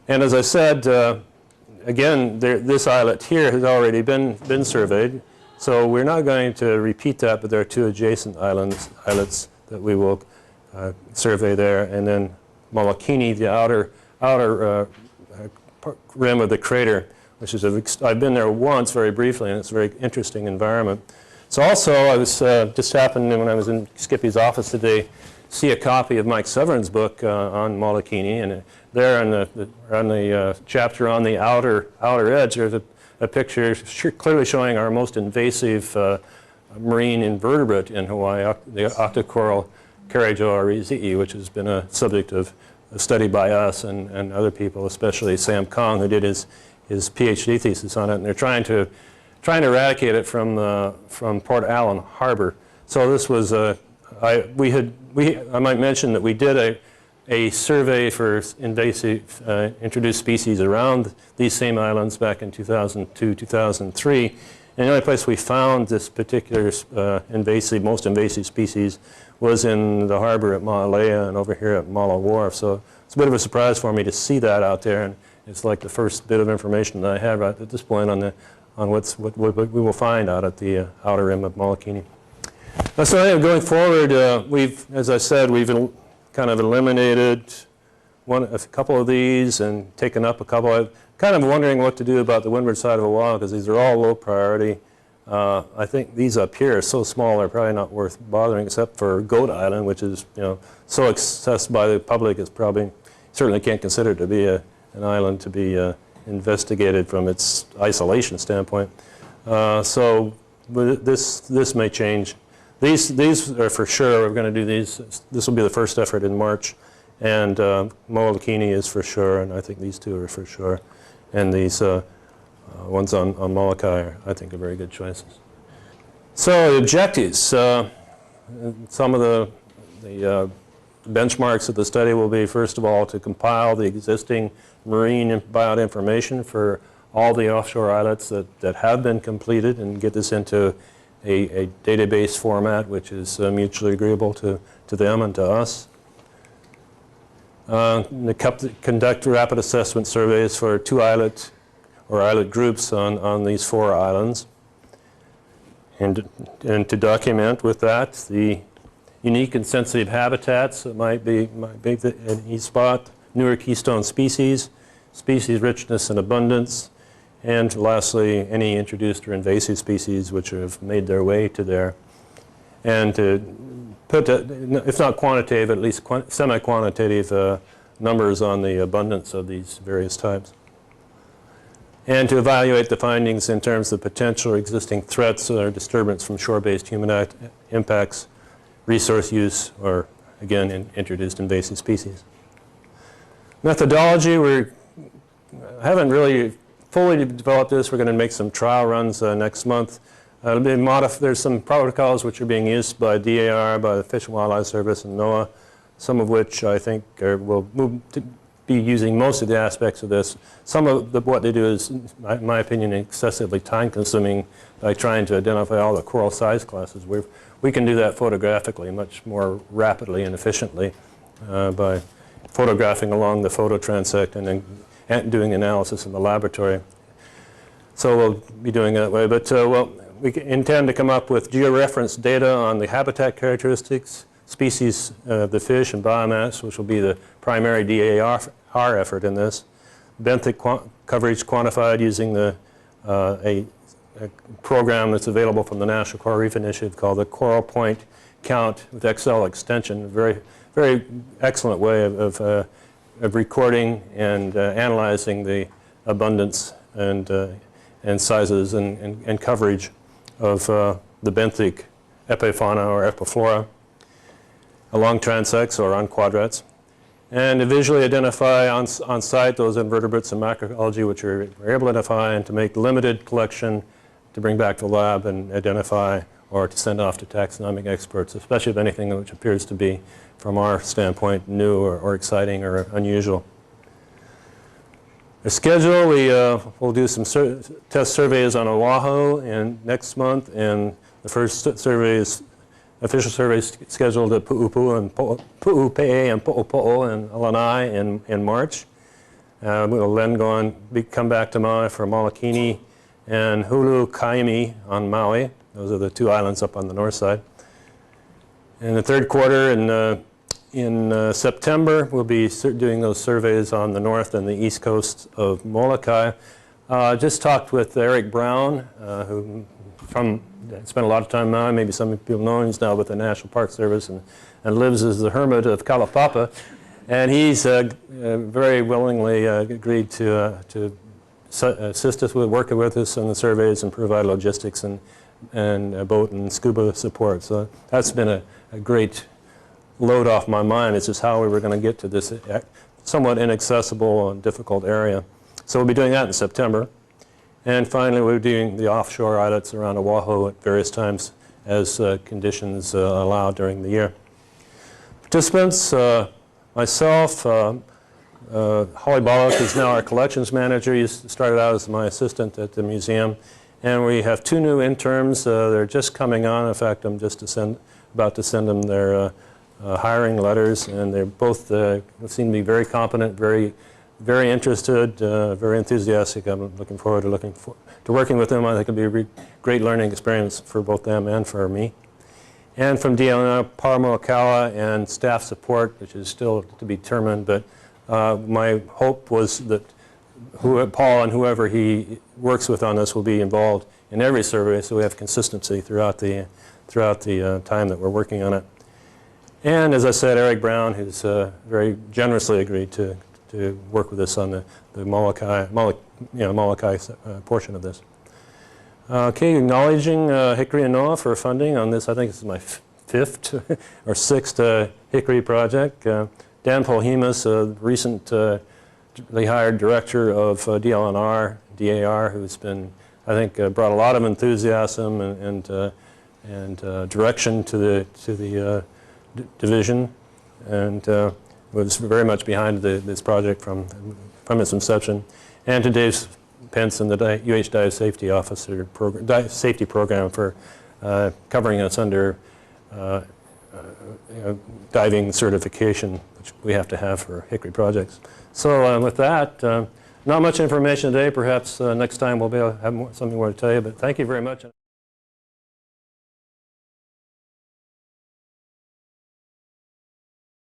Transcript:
And as I said, again, this islet here has already been surveyed, so we're not going to repeat that, but there are two adjacent islets that we will survey there, and then Molokini, the outer rim of the crater, which is I've been there once very briefly, and it's a very interesting environment. So also, I was just happened when I was in Skippy's office today, see a copy of Mike Severin's book on Molokini, and there on the chapter on the outer edge, there's a picture clearly showing our most invasive marine invertebrate in Hawaii, the octocoral Carajoa, which has been a subject of study by us and other people, especially Sam Kong, who did his PhD thesis on it, and they're trying to eradicate it from Port Allen Harbor. So this was I might mention that we did a survey for invasive introduced species around these same islands back in 2002, 2003. And the only place we found this particular most invasive species was in the harbor at Maalaea and over here at Mala Wharf. So it's a bit of a surprise for me to see that out there, and it's like the first bit of information that I have at this point on what we will find out at the outer rim of Molokini. So anyway, going forward, as I said, we've kind of eliminated a couple of these and taken up a couple. I'm kind of wondering what to do about the windward side of Oahu, because these are all low priority. I think these up here are so small they're probably not worth bothering, except for Goat Island, which is so accessed by the public, it's probably certainly can't consider it to be an island to be investigated from its isolation standpoint. So this may change. These are for sure. We're going to do these. This will be the first effort in March, and Molokini is for sure, and I think these two are for sure, and these ones on Molokai I think are very good choices. So the objectives. Some of the benchmarks of the study will be, first of all, to compile the existing marine biota information for all the offshore islets that have been completed and get this into a database format which is mutually agreeable to them and to us. Conduct rapid assessment surveys for two islet or islet groups on these 4 islands, and to document with that the unique and sensitive habitats that might be in each spot, newer keystone species, species richness and abundance, and lastly, any introduced or invasive species which have made their way to there. And to put, if not quantitative, at least semi-quantitative numbers on the abundance of these various types. And to evaluate the findings in terms of potential or existing threats or disturbance from shore-based human impacts, resource use, or again, introduced invasive species. Methodology, we haven't really fully developed this. We're going to make some trial runs next month. There's some protocols which are being used by DAR, by the Fish and Wildlife Service and NOAA, some of which I think will move to be using most of the aspects of this. Some of what they do is, in my opinion, excessively time-consuming by trying to identify all the coral size classes. We can do that photographically much more rapidly and efficiently by photographing along the phototransect and then doing analysis in the laboratory. So we'll be doing it that way. But we intend to come up with georeference data on the habitat characteristics, species of the fish and biomass, which will be the primary DAR effort in this. Benthic coverage quantified using a program that's available from the National Coral Reef Initiative called the Coral Point Count with XL extension. Very, very excellent way of recording and analyzing the abundance and sizes and coverage of the benthic epifauna or epiflora along transects or on quadrats, and to visually identify on site those invertebrates and macroalgae which we're able to identify, and to make limited collection to bring back to the lab and identify or to send off to taxonomic experts, especially if anything which appears to be, from our standpoint, new or exciting or unusual. The schedule, we'll do some test surveys on Oahu next month, and the first official survey is scheduled at Pu'upe'e and Po'opo'o and Lanai in March. We'll then come back to Maui for Molokini and Hulu Kaimi on Maui. Those are the two islands up on the north side. In the third quarter in September, we'll be doing those surveys on the north and the east coast of Molokai. Just talked with Eric Brown, who spent a lot of time in Maui. Maybe some people know him. He's now with the National Park Service and lives as the hermit of Kalapapa. And he's very willingly agreed to assist us with working with us on the surveys and provide logistics and boat and scuba support. So that's been a great load off my mind. It's just how we were going to get to this somewhat inaccessible and difficult area. So we'll be doing that in September. And finally, we're doing the offshore islets around Oahu at various times as conditions allow during the year. Participants, myself, Holly Bollock is now our collections manager. He started out as my assistant at the museum. And we have two new interns. They're just coming on. In fact, I'm just about to send them their hiring letters. And they're both seem to be very competent, very interested, very enthusiastic. I'm looking forward to working with them. I think it'll be a great learning experience for both them and for me. And from DLNR, Paramoakawa and staff support, which is still to be determined, but my hope was that Paul and whoever he works with on this will be involved in every survey, so we have consistency throughout the time that we're working on it. And as I said, Eric Brown, who's very generously agreed to work with us on the Molokai portion of this. Okay, acknowledging Hickory and NOAA for funding on this. I think this is my fifth or sixth Hickory project. Dan Polhemus, recently hired director of DLNR, DAR, who's been, I think, brought a lot of enthusiasm and direction to the division, and was very much behind this project from its inception. And to Dave Pence and the UH Dive Safety Officer Safety Program for covering us under diving certification, which we have to have for Hickory projects. So with that, not much information today. Perhaps next time we'll be able to have something more to tell you, but thank you very much.